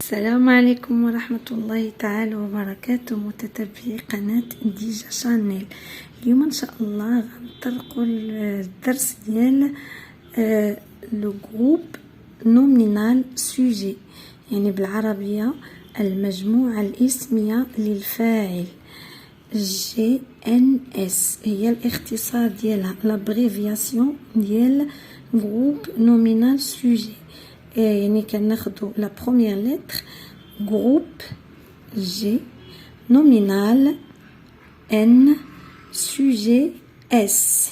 السلام عليكم ورحمة الله تعالى وبركاته متتبعي قناة ديجا شانيل. اليوم ان شاء الله غنطرقوا الدرس ديال لو جروب نومينال سوجي، يعني بالعربية المجموعة الاسمية للفاعل. جي ان اس هي الاختصار ديالها، لابريفياسيون ديال جروب نومينال سوجي. يعني كناخدو لا بروميير لتر جروب جي نومينال ان سوجي اس.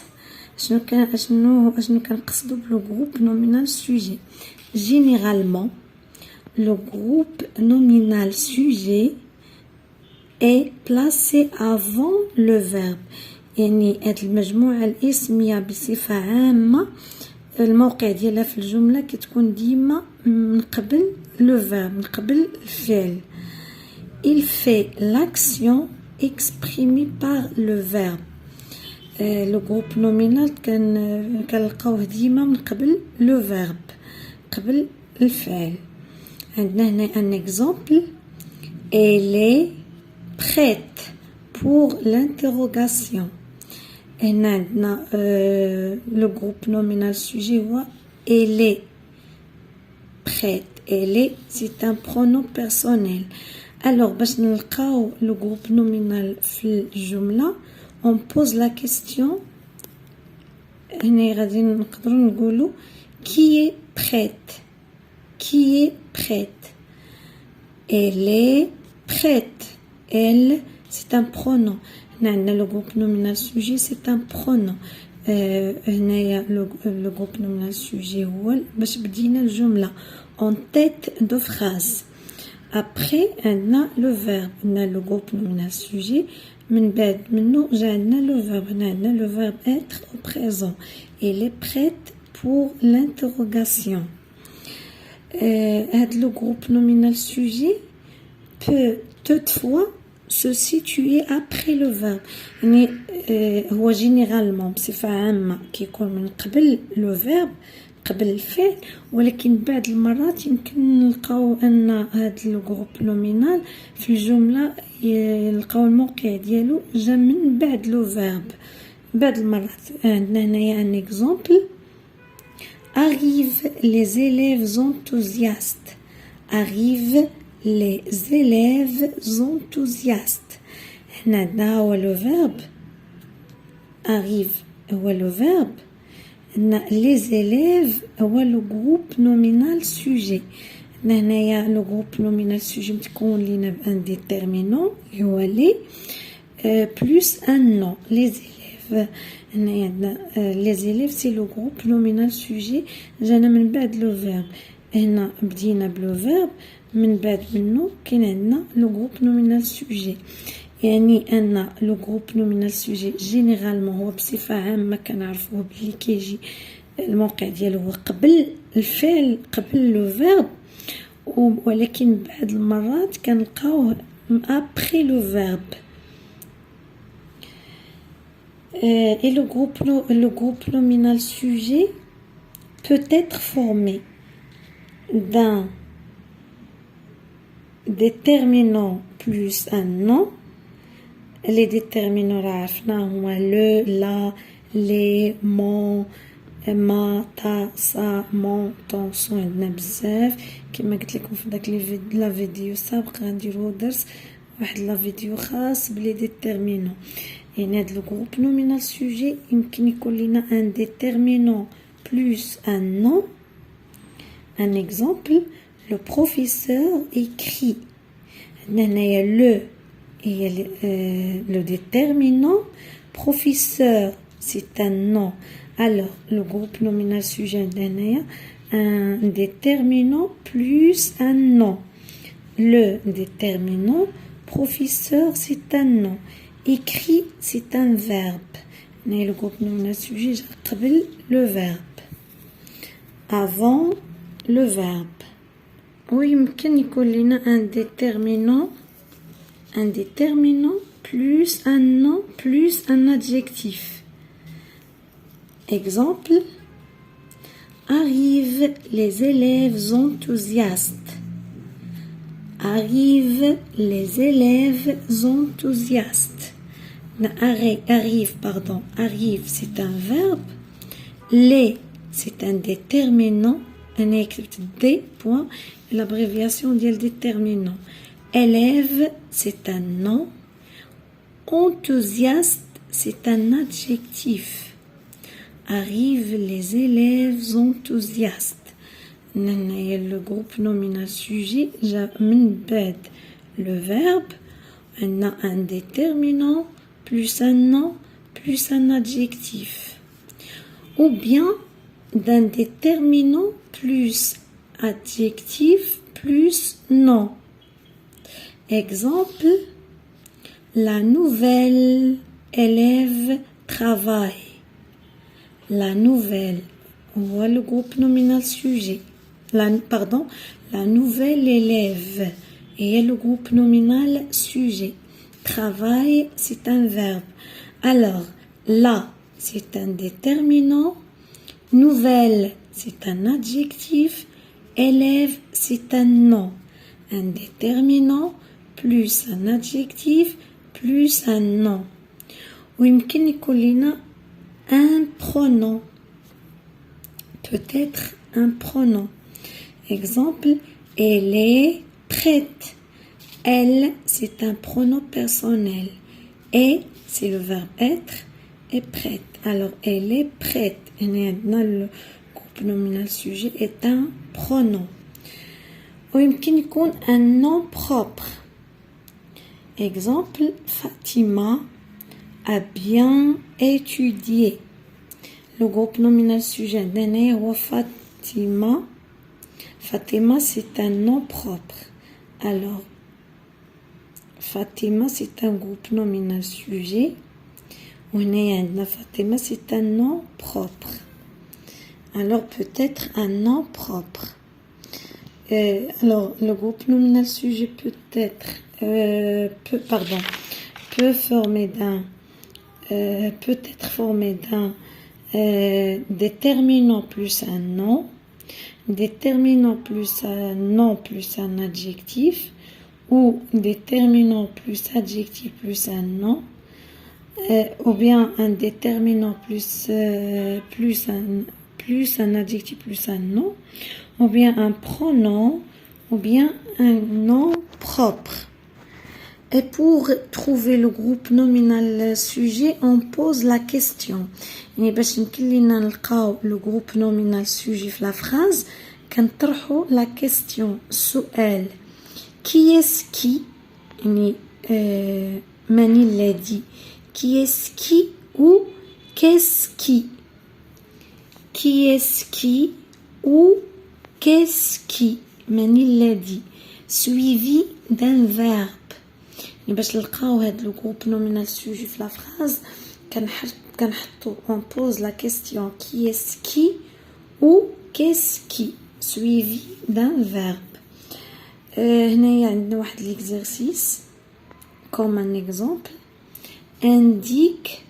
شنو كنقصدو بلو جروب نومينال سوجي؟ جينيرالمون لو جروب نومينال سوجي est placé avant le verbe. يعني هاد المجموعة الاسمية بصفة عامة الموقع ديالها في الجملة كتكون ديما من قبل لو فيرب، من قبل الفعل. il fait l'action exprimée par le verbe. لو جروب نومينال كنلقاوه ديما من قبل لو فيرب، قبل الفعل. عندنا هنا ان اكزامبل: elle est prête pour l'interrogation. هنا عندنا لو جروب نومينال سوجي هو elle est prête. elle est c'est un pronom personnel. alors باش نلقاو لو جروب نومينال في الجملة on pose la question. هنا غادي نقدروا نقولوا qui est prête. qui est prête. elle est prête. elle c'est un pronom. هنا عندنا لو جروب نومينال سوجي سي ان برونون. هنايا لو جروب نومينال سوجي هو باش بدينا الجمله اون تيت دو فراز. ابري عندنا لو فيرب، هنا لو جروب نومينال سوجي من بعد منه جا عندنا لو فيرب. هنا عندنا لو فيرب être au présent. elle est prête pour l'interrogation. هاد لو جروب نومينال سوجي peut toutefois se situer après le verbe. يعني هو جينيرالمون بصفة عامة كيكون من قبل لو فيرب، قبل الفعل، ولكن بعض المرات يمكن نلقاو ان هذا لو جروب نومينال في الجملة يلقاو الموقع ديالو جا من بعد لو فيرب. بعض المرات عندنا هنايا ان اكزامبل: arrivent les élèves enthousiastes. arrivent les élèves enthousiastes. هنا عندنا هو لو فيرب arrive هو لو فيرب. هنا les élèves هو لو جروب نومينال سوجي. هنايا لو جروب نومينال سوجي متكون لينا بان ديتيرمينون هو لي بلوس ان نون. les élèves هنايا عندنا les élèves سي لو جروب نومينال سوجي جانا من بعد لو فيرب. هنا بدينا بلو فيرب، من بعد منه كاين عندنا لو جروب نومينال سوجي. يعني ان لو جروب نومينال سوجي جينيرالمون هو بصفه عامه كنعرفوه بلي كيجي الموقع ديالو هو قبل الفعل، قبل لو فيرب، ولكن بعض المرات كنلقاوه ابري لو فيرب. et le groupe nominal sujet peut être formé d'un déterminant plus un nom. les déterminants عرفنا هما le, la, les, mon, ما، تا، سا، مون، طون، سون. عندنا بزاف كما قلت لكم في داك لا فيديو السابق غنديرو درس واحد لا فيديو خاص بلي ديتيرمينون. يعني هاد لو جروب نومينال سوجي يمكن يكون لينا ان ديتيرمينون بلوس ان نون. ان اكزامبل: le professeur écrit. هنايا لو هي le déterminant, professeur c'est un nom. alors le groupe nominal sujet هنايا un déterminant plus un nom. le déterminant, professeur c'est un nom. écrit c'est un verbe. هنايا le groupe nominal sujet جا قبل le verbe، avant le verbe. ويمكن يكون لنا un déterminant plus un nom plus un adjectif. exemple: arrivent les élèves enthousiastes. Arrivent les élèves enthousiastes. Arrive, c'est un verbe. Les, c'est un déterminant. On écrit des points. L'abréviation dit le déterminant. Élève, c'est un nom. Enthousiaste, c'est un adjectif. Arrivent les élèves enthousiastes. Le groupe nominal sujet, le verbe, on a un déterminant, plus un nom, plus un adjectif. Ou bien d'un déterminant plus adjectif plus nom. Exemple, la nouvelle élève travaille. La nouvelle, on voit le groupe nominal sujet. La nouvelle élève et le groupe nominal sujet. Travail, c'est un verbe. Alors, là, c'est un déterminant. Nouvelle, c'est un adjectif. Élève, c'est un nom. Un déterminant plus un adjectif plus un nom. ويمكن يكون لنا un pronom. Peut-être un pronom. Exemple, elle est prête. Elle, c'est un pronom personnel. Et, c'est le verbe être, est prête. Alors, elle est prête. Le groupe nominal sujet est un pronom. ويمكن يكون un nom propre. Exemple, Fatima a bien étudié. Le groupe nominal sujet d'année est Fatima. Fatima, c'est un nom propre. Alors, Fatima, c'est un groupe nominal sujet. Fatima, c'est un nom propre. Alors, peut-être un nom propre. Alors, le groupe nominal sujet peut être formé d'un déterminant plus un nom, déterminant plus un nom plus un adjectif, ou déterminant plus adjectif plus un nom, ou bien un déterminant plus un adjectif plus un nom, ou bien un pronom, ou bien un nom propre. Et pour trouver le groupe nominal sujet, on pose la question. يعني باش يمكن لينا نلقاو le groupe nominal sujet في la phrase, كنطرحوا la question, السؤال. Qui est-ce qui يعني من الذي qui est-ce qui ou qu'est-ce qui qui est-ce qui ou qu'est-ce qui من الذي suivi d'un verbe. باش نلقاو هاد لو جروب نومينال سوجي في لا فراز كنحطو on pose la question qui est-ce qui ou qu'est-ce qui suivi d'un verbe. هنايا عندنا واحد l'exercice comme un exemple. Indique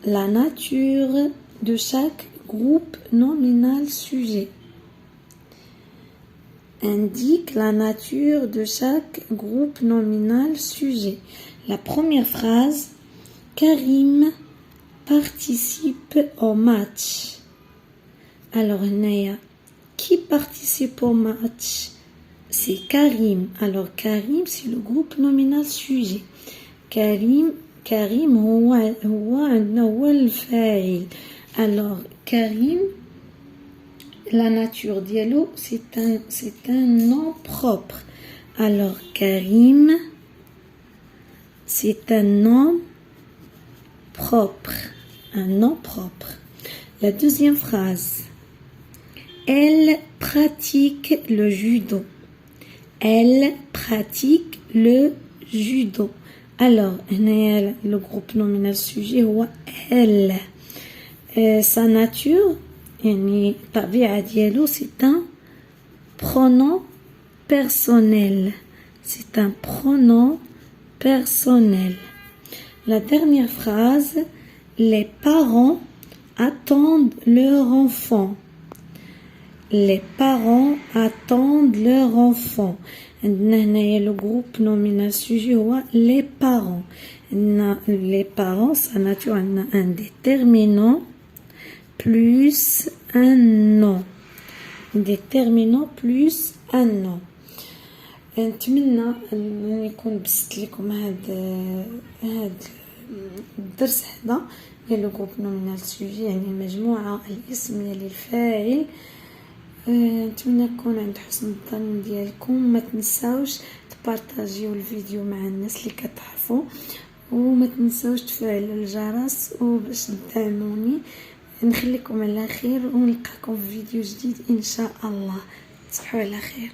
la nature de chaque groupe nominal sujet. Indique la nature de chaque groupe nominal sujet. La première phrase, Karim participe au match. Alors, Naya, qui participe au match? C'est Karim. Alors, Karim, c'est le groupe nominal sujet. Karim هو الفاعل. Alors, Karim, la nature dialogue, c'est un nom propre. Alors, Karim, c'est un nom propre. Un nom propre. La deuxième phrase. Elle pratique le judo. Elle pratique le judo. Alors, le groupe nominal sujet, elle. Sa nature, c'est un pronom personnel. C'est un pronom personnel. La dernière phrase, les parents attendent leur enfant. les parents attendent leur enfant. عندنا هنايا لو جروب نومينال سوجي هو les parents. عندنا les parents سناتيو عندنا un déterminant plus un nom. déterminant plus un nom. نتمنى ان يكون بسط لكم هاد الدرس هذا ديال لو جروب نومينال سوجي، يعني المجموعه الاسميه للفاعل. نتمنى يكون عند حسن الظن ديالكم. ما تنساوش تبارطاجيو الفيديو مع الناس اللي كتعرفوا، وما تنساوش تفعلوا الجرس وباش تدعموني. نخليكم على خير ونلقاكم في فيديو جديد ان شاء الله. تصبحوا على خير.